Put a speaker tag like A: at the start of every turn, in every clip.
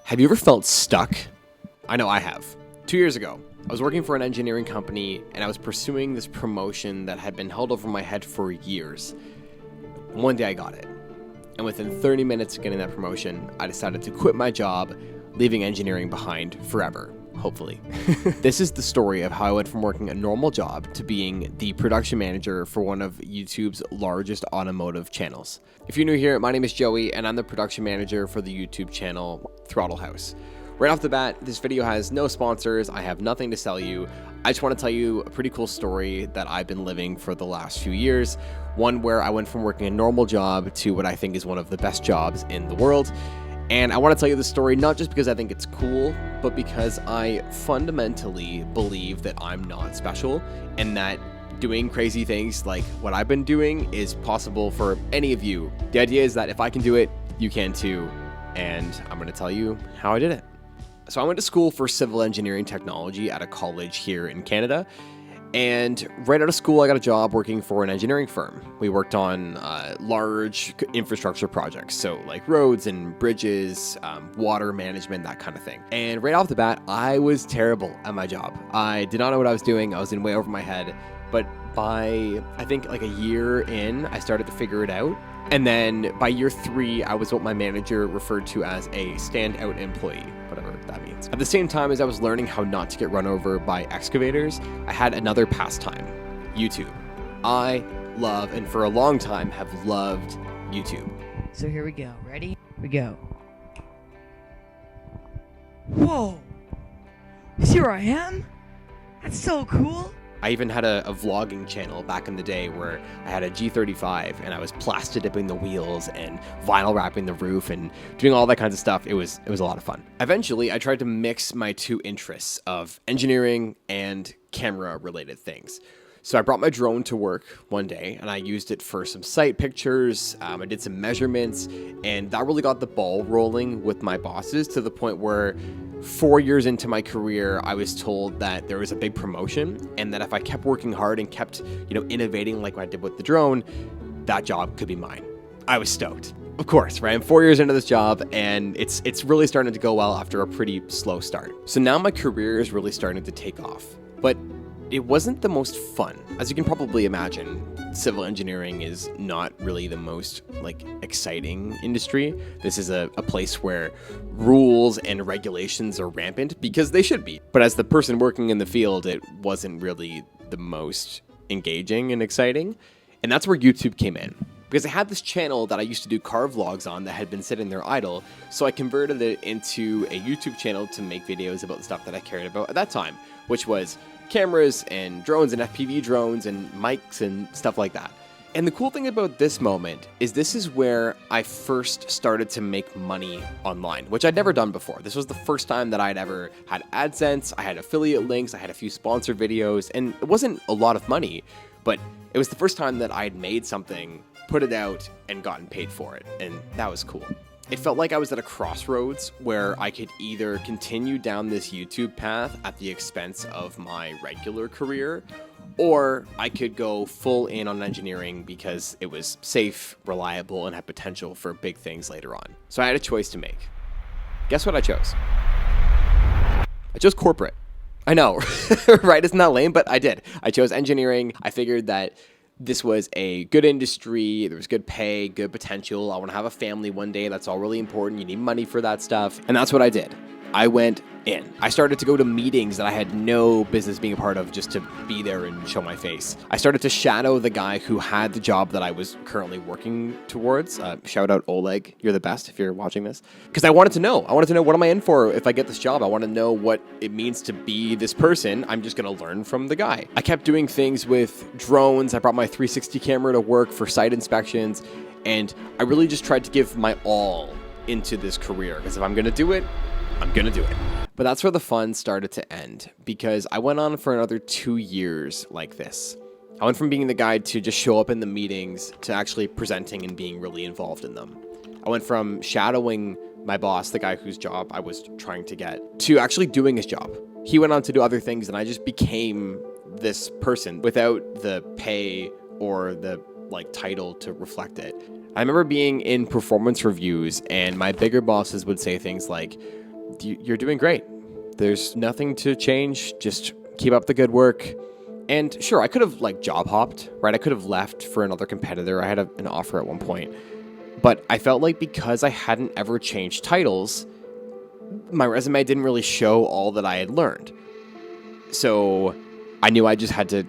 A: Have you ever felt stuck? I know I have. 2 years ago, I was working for an engineering company and I was pursuing this promotion that had been held over my head for years. One day I got it. And within 30 minutes of getting that promotion, I decided to quit my job, leaving engineering behind forever. Hopefully. This is the story of how I went from working a normal job to being the production manager for one of YouTube's largest automotive channels. If you're new here, my name is Joey and I'm the production manager for the YouTube channel Throttle House. Right off the bat, this video has no sponsors. I have nothing to sell you. I just want to tell you a pretty cool story that I've been living for the last few years. One where I went from working a normal job to what I think is one of the best jobs in the world. And I want to tell you this story not just because I think it's cool, but because I fundamentally believe that I'm not special and that doing crazy things like what I've been doing is possible for any of you. The idea is that if I can do it, you can too. And I'm going to tell you how I did it. So I went to school for civil engineering technology at a college here in Canada. And right out of school, I got a job working for an engineering firm. We worked on large infrastructure projects, so like roads and bridges, water management, that kind of thing. And right off the bat, I was terrible at my job. I did not know what I was doing. I was in way over my head. But by, I think, like a year in, I started to figure it out. And then by year 3, I was what my manager referred to as a standout employee, whatever that means. At the same time as I was learning how not to get run over by excavators, I had another pastime, YouTube. I love, and for a long time have loved, YouTube.
B: So here we go. Ready? We go. Whoa! See where I am? That's so cool.
A: I even had a vlogging channel back in the day where I had a G35 and I was plastic dipping the wheels and vinyl wrapping the roof and doing all that kinds of stuff. It was a lot of fun. Eventually, I tried to mix my two interests of engineering and camera related things. So I brought my drone to work one day and I used it for some site pictures. I did some measurements and that really got the ball rolling with my bosses to the point where 4 years into my career, I was told that there was a big promotion and that if I kept working hard and kept, innovating like I did with the drone, that job could be mine. I was stoked. Of course, right? I'm 4 years into this job and it's really starting to go well after a pretty slow start. So now my career is really starting to take off, but it wasn't the most fun. As you can probably imagine, civil engineering is not really the most exciting industry. This is a place where rules and regulations are rampant because they should be. But as the person working in the field, it wasn't really the most engaging and exciting. And that's where YouTube came in. Because I had this channel that I used to do car vlogs on that had been sitting there idle, so I converted it into a YouTube channel to make videos about the stuff that I cared about at that time, which was cameras and drones and FPV drones and mics and stuff like that. And the cool thing about this moment is this is where I first started to make money online, which I'd never done before. This was the first time that I'd ever had AdSense, I had affiliate links, I had a few sponsored videos, and it wasn't a lot of money, but it was the first time that I'd made something, put it out, and gotten paid for it, and that was cool. It felt like I was at a crossroads where I could either continue down this YouTube path at the expense of my regular career, or I could go full in on engineering because it was safe, reliable, and had potential for big things later on. So I had a choice to make. Guess what I chose? I chose corporate. I know, right? Isn't that lame? But I did. I chose engineering. I figured that this was a good industry, there was good pay, good potential. I want to have a family one day. That's all really important. You need money for that stuff. And that's what I did. I went in. I started to go to meetings that I had no business being a part of just to be there and show my face. I started to shadow the guy who had the job that I was currently working towards. Shout out Oleg. You're the best if you're watching this. Because I wanted to know. What am I in for if I get this job? I want to know what it means to be this person. I'm just going to learn from the guy. I kept doing things with drones. I brought my 360 camera to work for site inspections. And I really just tried to give my all into this career. Because if I'm going to do it, I'm going to do it. But that's where the fun started to end because I went on for another 2 years like this. I went from being the guy to just show up in the meetings to actually presenting and being really involved in them. I went from shadowing my boss, the guy whose job I was trying to get, to actually doing his job. He went on to do other things and I just became this person without the pay or the title to reflect it. I remember being in performance reviews and my bigger bosses would say things like, you're doing great. There's nothing to change. Just keep up the good work. And sure, I could have like job hopped, right? I could have left for another competitor. I had an offer at one point. But I felt like because I hadn't ever changed titles, my resume didn't really show all that I had learned. So I knew I just had to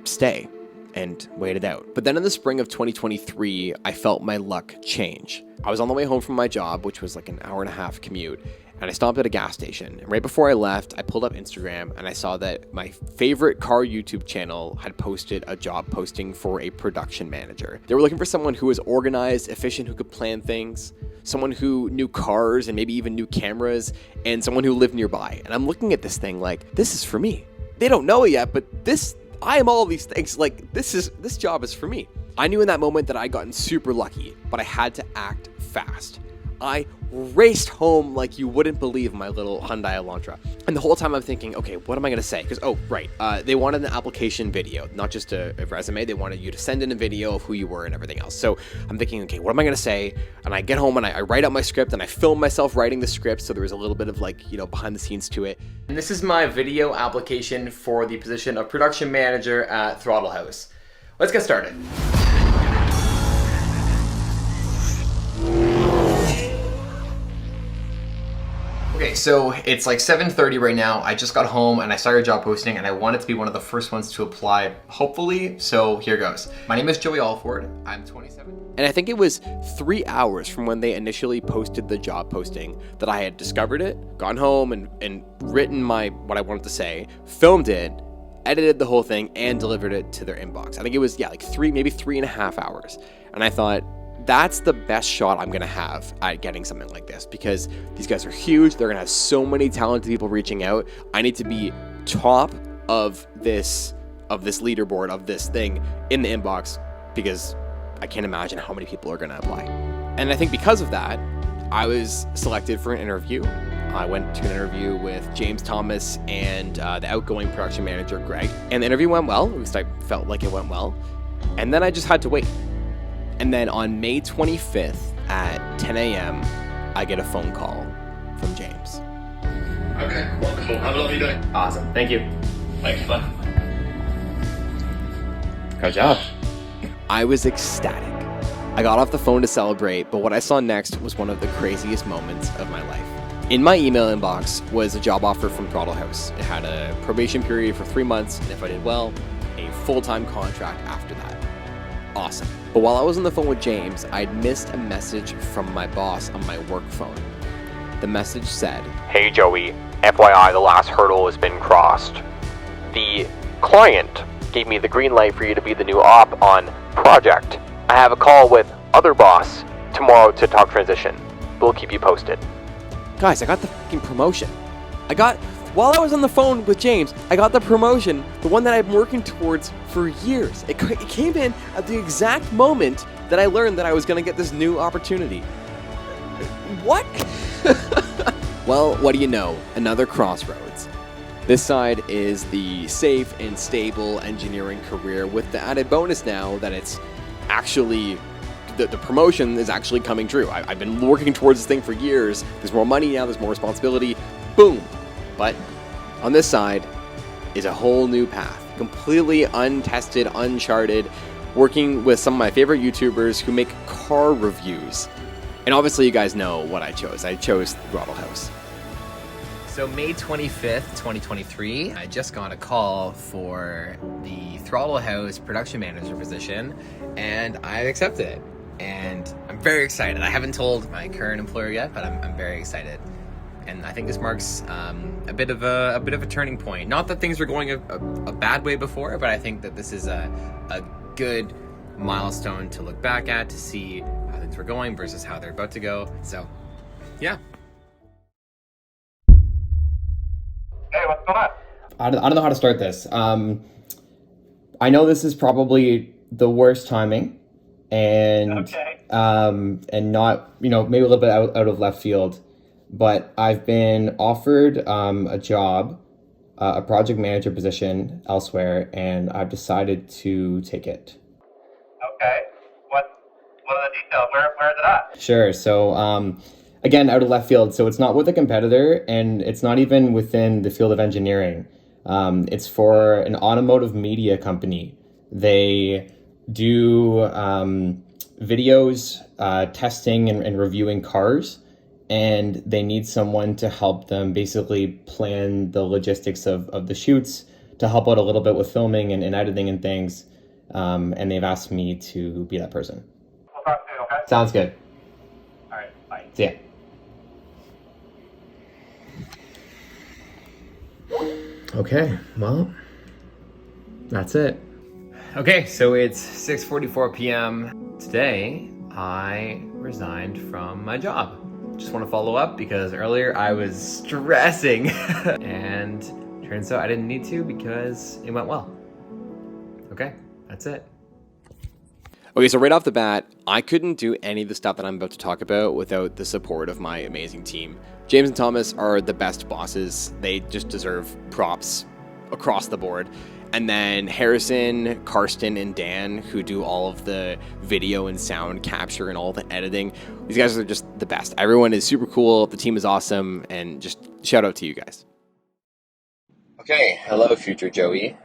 A: stay and wait it out. But then in the spring of 2023, I felt my luck change. I was on the way home from my job, which was like an hour and a half commute, and I stopped at a gas station. And right before I left, I pulled up Instagram and I saw that my favorite car YouTube channel had posted a job posting for a production manager. They were looking for someone who was organized, efficient, who could plan things, someone who knew cars and maybe even knew cameras, and someone who lived nearby. And I'm looking at this thing like, this is for me. They don't know it yet, but I am all these things. Like, this job is for me. I knew in that moment that I'd gotten super lucky, but I had to act fast. I raced home like you wouldn't believe my little Hyundai Elantra. And the whole time I'm thinking, okay, what am I going to say? Because, they wanted an application video, not just a resume. They wanted you to send in a video of who you were and everything else. So I'm thinking, okay, what am I going to say? And I get home and I write out my script and I film myself writing the script. So there was a little bit of behind the scenes to it. And this is my video application for the position of production manager at Throttle House. Let's get started. Okay, so it's like 7:30 right now. I just got home and I saw your job posting and I wanted to be one of the first ones to apply, hopefully. So here goes. My name is Joey Alford. I'm 27. And I think it was 3 hours from when they initially posted the job posting that I had discovered it, gone home and written what I wanted to say, filmed it, edited the whole thing, and delivered it to their inbox. I think it was, maybe 3.5 hours. And I thought, that's the best shot I'm gonna have at getting something like this, because these guys are huge. They're gonna have so many talented people reaching out. I need to be top of this leaderboard, of this thing in the inbox, because I can't imagine how many people are gonna apply. And I think because of that, I was selected for an interview. I went to an interview with James Thomas and the outgoing production manager, Greg. And the interview went well. At least I felt like it went well. And then I just had to wait. And then on May 25th at 10 a.m., I get a phone call from James.
C: Okay, wonderful. Have a lovely day.
A: Awesome. Thank you.
C: Thanks, bye.
A: Good job. I was ecstatic. I got off the phone to celebrate, but what I saw next was one of the craziest moments of my life. In my email inbox was a job offer from Throttle House. It had a probation period for 3 months, and if I did well, a full-time contract after that. Awesome. But while I was on the phone with James, I'd missed a message from my boss on my work phone. The message said,
D: "Hey Joey, FYI, the last hurdle has been crossed. The client gave me the green light for you to be the new op on project. I have a call with other boss tomorrow to talk transition. We'll keep you posted."
A: Guys, I got the fucking promotion. While I was on the phone with James, I got the promotion, the one that I've been working towards for years. It came in at the exact moment that I learned that I was going to get this new opportunity. What? Well, what do you know? Another crossroads. This side is the safe and stable engineering career, with the added bonus now that it's actually, the promotion is actually coming true. I've been working towards this thing for years. There's more money now, there's more responsibility. Boom. But on this side is a whole new path, completely untested, uncharted, working with some of my favorite YouTubers who make car reviews. And obviously you guys know what I chose. I chose Throttle House. So May 25th, 2023, I just got a call for the Throttle House production manager position, and I accepted it. And I'm very excited. I haven't told my current employer yet, but I'm very excited. And I think this marks a bit of a turning point. Not that things were going a bad way before, but I think that this is a good milestone to look back at, to see how things were going versus how they're about to go. So, yeah.
C: Hey, what's going on?
E: I don't know how to start this. I know this is probably the worst timing, and and not, maybe a little bit out of left field. But I've been offered a job, a project manager position elsewhere, and I've decided to take it.
C: Okay. What are the details? Where is it at?
E: Sure. So again, out of left field. So it's not with a competitor, and it's not even within the field of engineering. It's for an automotive media company. They do videos, testing and reviewing cars, and they need someone to help them basically plan the logistics of the shoots, to help out a little bit with filming and editing and things. And they've asked me to be that person.
C: We'll talk soon, okay?
E: Sounds good.
C: All right, bye.
E: See ya. Okay, well, that's it. Okay, so it's 6:44 p.m. Today, I resigned from my job. Just want to follow up because earlier I was stressing and turns out I didn't need to because it went well. Okay, that's it.
A: Okay, so right off the bat, I couldn't do any of the stuff that I'm about to talk about without the support of my amazing team. James and Thomas are the best bosses. They just deserve props across the board. And then Harrison, Karsten, and Dan, who do all of the video and sound capture and all the editing. These guys are just the best. Everyone is super cool. The team is awesome. And just shout out to you guys.
F: Okay, hello, future Joey.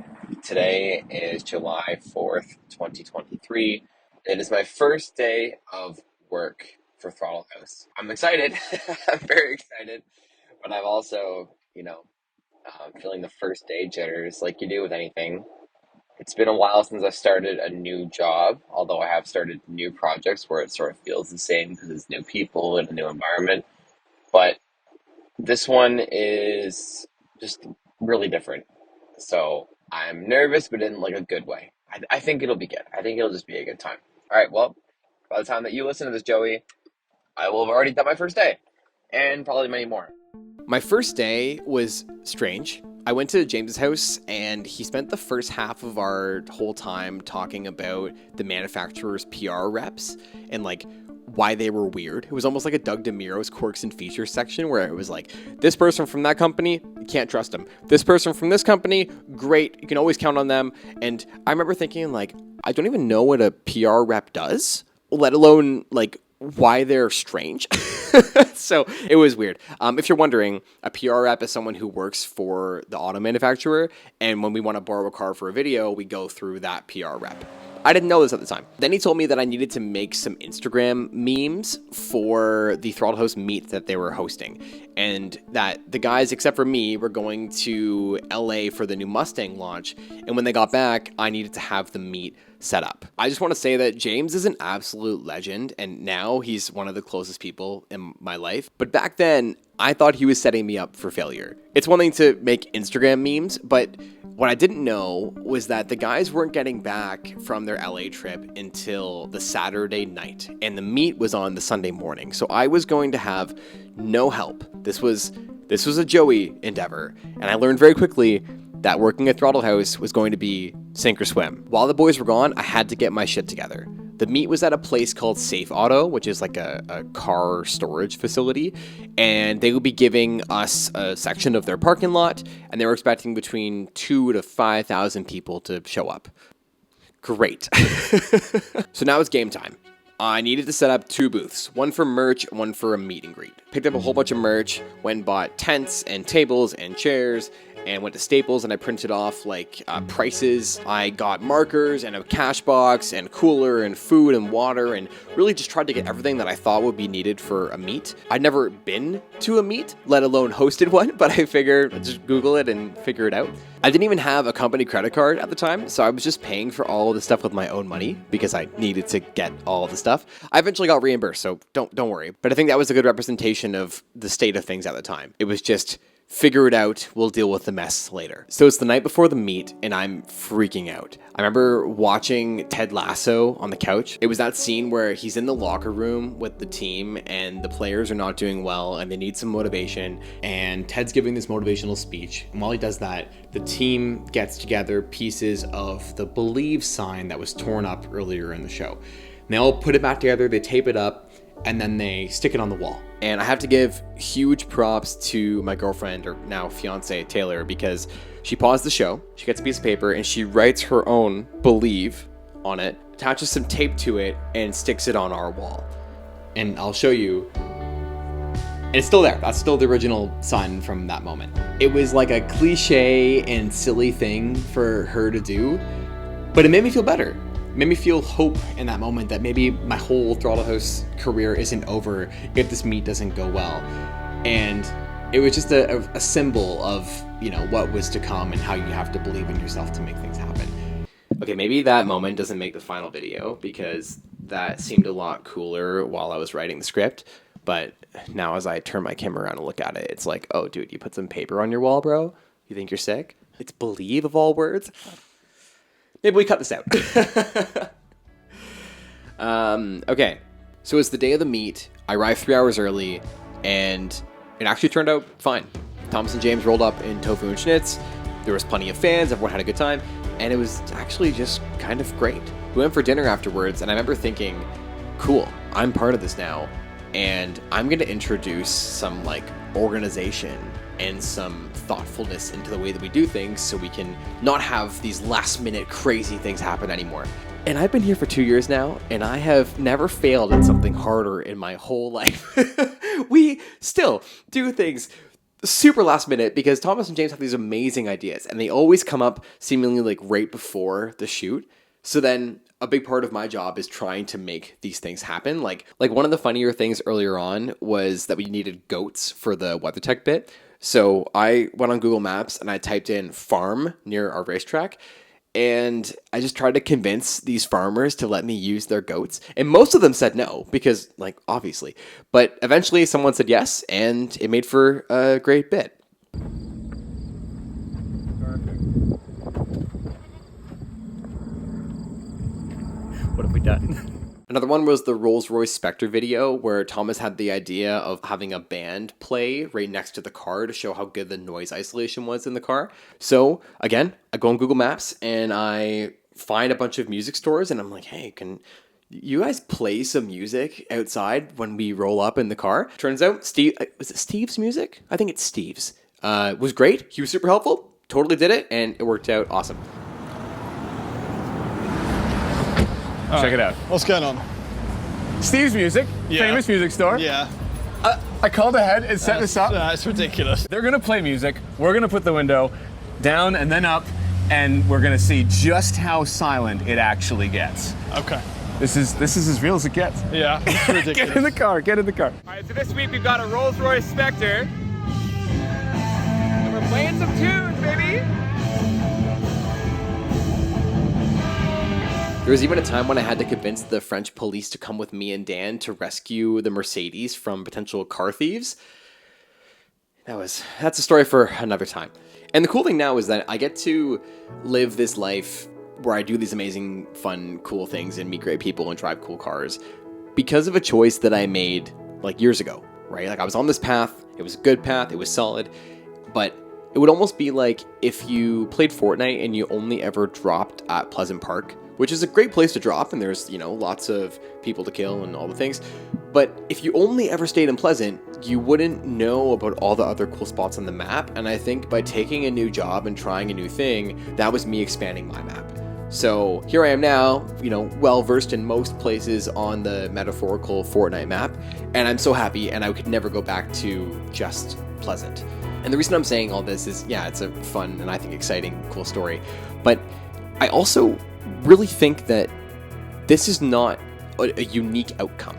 F: Today is July 4th, 2023. It is my first day of work for Throttle House. I'm excited. I'm very excited. But I'm also, feeling the first day jitters like you do with anything. It's been a while since I've started a new job, although I have started new projects where it sort of feels the same because it's new people and a new environment. But this one is just really different. So I'm nervous, but in like a good way. I think it'll be good. I think it'll just be a good time. All right, well, by the time that you listen to this, Joey, I will have already done my first day and probably many more.
A: My first day was strange. I went to James's house and he spent the first half of our whole time talking about the manufacturer's PR reps and like why they were weird. It was almost like a Doug DeMuro's quirks and features section where it was like, this person from that company, you can't trust them. This person from this company, great, you can always count on them. And I remember thinking like, I don't even know what a PR rep does, let alone like why they're strange. So it was weird. If you're wondering, a PR rep is someone who works for the auto manufacturer. And when we want to borrow a car for a video, we go through that PR rep. I didn't know this at the time. Then he told me that I needed to make some Instagram memes for the Throttle House meet that they were hosting. And that the guys, except for me, were going to LA for the new Mustang launch. And when they got back, I needed to have the meet set up. I just want to say that James is an absolute legend. And now he's one of the closest people in my life. But back then, I thought he was setting me up for failure. It's one thing to make Instagram memes, but what I didn't know was that the guys weren't getting back from their LA trip until the Saturday night, and the meet was on the Sunday morning. So I was going to have no help. This was a Joey endeavor, and I learned very quickly that working at Throttle House was going to be sink or swim. While the boys were gone, I had to get my shit together. The meet was at a place called Safe Auto, which is like a car storage facility, and they would be giving us a section of their parking lot, and they were expecting between 2,000 to 5,000 people to show up. Great. So now it's game time. I needed to set up 2 booths, one for merch, one for a meet and greet. Picked up a whole bunch of merch, went and bought tents and tables and chairs, and went to Staples and I printed off like prices. I got markers and a cash box and cooler and food and water and really just tried to get everything that I thought would be needed for a meet. I'd never been to a meet, let alone hosted one, but I figured I'd just Google it and figure it out. I didn't even have a company credit card at the time, so I was just paying for all of the stuff with my own money because I needed to get all the stuff. I eventually got reimbursed, so don't worry. But I think that was a good representation of the state of things at the time. It was just figure it out, we'll deal with the mess later. So it's the night before the meet, and I'm freaking out. I remember watching Ted Lasso on the couch. It was that scene where he's in the locker room with the team, and the players are not doing well, and they need some motivation, and Ted's giving this motivational speech, and while he does that, the team gets together pieces of the Believe sign that was torn up earlier in the show. And they all put it back together, they tape it up, and then they stick it on the wall. And I have to give huge props to my girlfriend, or now fiance, Taylor, because she paused the show, she gets a piece of paper, and she writes her own Believe on it, attaches some tape to it, and sticks it on our wall. And I'll show you. And it's still there. That's still the original sign from that moment. It was like a cliche and silly thing for her to do, but it made me feel better. It made me feel hope in that moment that maybe my whole Throttle House career isn't over if this meet doesn't go well. And it was just a symbol of, you know, what was to come and how you have to believe in yourself to make things happen. Okay, maybe that moment doesn't make the final video because that seemed a lot cooler while I was writing the script. But now as I turn my camera around and look at it, it's like, oh, dude, you put some paper on your wall, bro? You think you're sick? It's believe of all words? Maybe we cut this out. Okay, so it's the day of the meet. I arrived 3 hours early, and it actually turned out fine. Thomas and James rolled up in tofu and schnitz. There was plenty of fans. Everyone had a good time. And it was actually just kind of great. We went for dinner afterwards, and I remember thinking, cool, I'm part of this now. And I'm going to introduce some like organization and some thoughtfulness into the way that we do things so we can not have these last minute crazy things happen anymore. And I've been here for 2 years now, and I have never failed at something harder in my whole life. We still do things super last minute because Thomas and James have these amazing ideas, and they always come up seemingly like right before the shoot. So then a big part of my job is trying to make these things happen. Like one of the funnier things earlier on was that we needed goats for the WeatherTech bit. So I went on Google Maps and I typed in farm near our racetrack. And I just tried to convince these farmers to let me use their goats. And most of them said no, because, like, obviously. But eventually someone said yes, and it made for a great bit. What have we done? Another one was the Rolls-Royce Spectre video where Thomas had the idea of having a band play right next to the car to show how good the noise isolation was in the car. So again, I go on Google Maps and I find a bunch of music stores and I'm like, hey, can you guys play some music outside when we roll up in the car? Turns out was it Steve's music? I think it's Steve's. It was great. He was super helpful. Totally did it and it worked out awesome. Check it out.
G: What's going on?
H: Steve's Music, famous music store.
G: Yeah.
H: I called ahead and set this up.
G: It's ridiculous.
H: They're gonna play music. We're gonna put the window down and then up, and we're gonna see just how silent it actually gets.
G: Okay.
H: This is as real as it gets.
G: Yeah, it's ridiculous.
H: Get in the car, get in the car. All right, so this week we've got a Rolls-Royce Spectre. And we're playing some tunes, baby.
A: There was even a time when I had to convince the French police to come with me and Dan to rescue the Mercedes from potential car thieves. That's a story for another time. And the cool thing now is that I get to live this life where I do these amazing, fun, cool things and meet great people and drive cool cars because of a choice that I made like years ago, right? Like I was on this path, it was a good path, it was solid, but it would almost be like if you played Fortnite and you only ever dropped at Pleasant Park, which is a great place to drop, and there's, you know, lots of people to kill and all the things. But if you only ever stayed in Pleasant, you wouldn't know about all the other cool spots on the map. And I think by taking a new job and trying a new thing, that was me expanding my map. So here I am now, you know, well-versed in most places on the metaphorical Fortnite map. And I'm so happy, and I could never go back to just Pleasant. And the reason I'm saying all this is, yeah, it's a fun and I think exciting, cool story. But I also really think that this is not a unique outcome.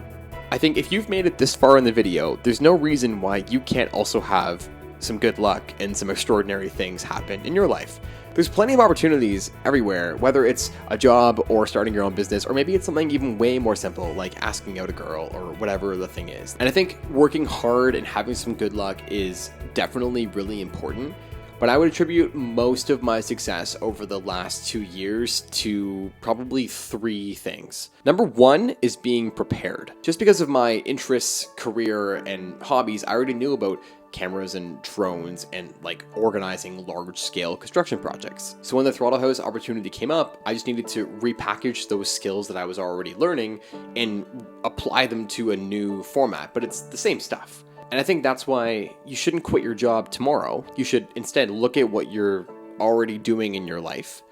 A: I think if you've made it this far in the video, there's no reason why you can't also have some good luck and some extraordinary things happen in your life. There's plenty of opportunities everywhere, whether it's a job or starting your own business, or maybe it's something even way more simple, like asking out a girl or whatever the thing is. And I think working hard and having some good luck is definitely really important. But I would attribute most of my success over the last 2 years to probably 3 things. Number 1 is being prepared. Just because of my interests, career, and hobbies, I already knew about cameras and drones and like organizing large-scale construction projects. So when the Throttle House opportunity came up, I just needed to repackage those skills that I was already learning and apply them to a new format, but it's the same stuff. And I think that's why you shouldn't quit your job tomorrow. You should instead look at what you're already doing in your life,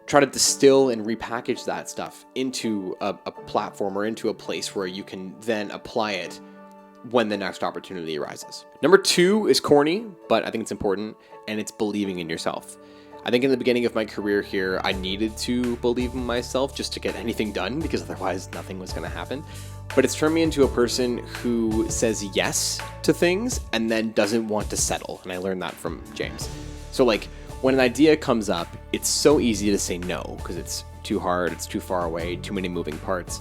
A: try to distill and repackage that stuff into a platform or into a place where you can then apply it when the next opportunity arises. Number 2 is corny, but I think it's important, and it's believing in yourself. I think in the beginning of my career here, I needed to believe in myself just to get anything done, because otherwise nothing was going to happen. But it's turned me into a person who says yes to things and then doesn't want to settle. And I learned that from James. So like when an idea comes up, it's so easy to say no because it's too hard, it's too far away, too many moving parts.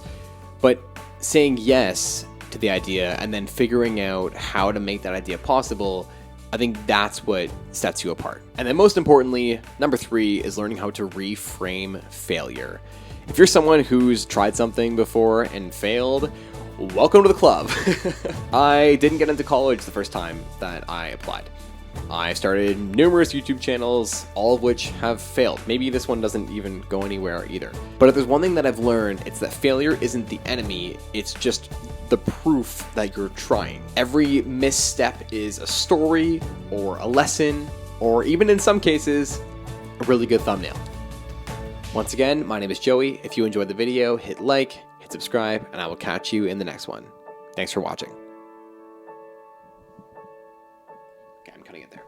A: But saying yes to the idea and then figuring out how to make that idea possible, I think that's what sets you apart. And then most importantly, number 3 is learning how to reframe failure. If you're someone who's tried something before and failed, welcome to the club. I didn't get into college the first time that I applied. I started numerous YouTube channels, all of which have failed. Maybe this one doesn't even go anywhere either. But if there's one thing that I've learned, it's that failure isn't the enemy, it's just the proof that you're trying. Every misstep is a story or a lesson, or even in some cases, a really good thumbnail. Once again, my name is Joey. If you enjoyed the video, hit like, hit subscribe, and I will catch you in the next one. Thanks for watching. Okay, I'm cutting it there.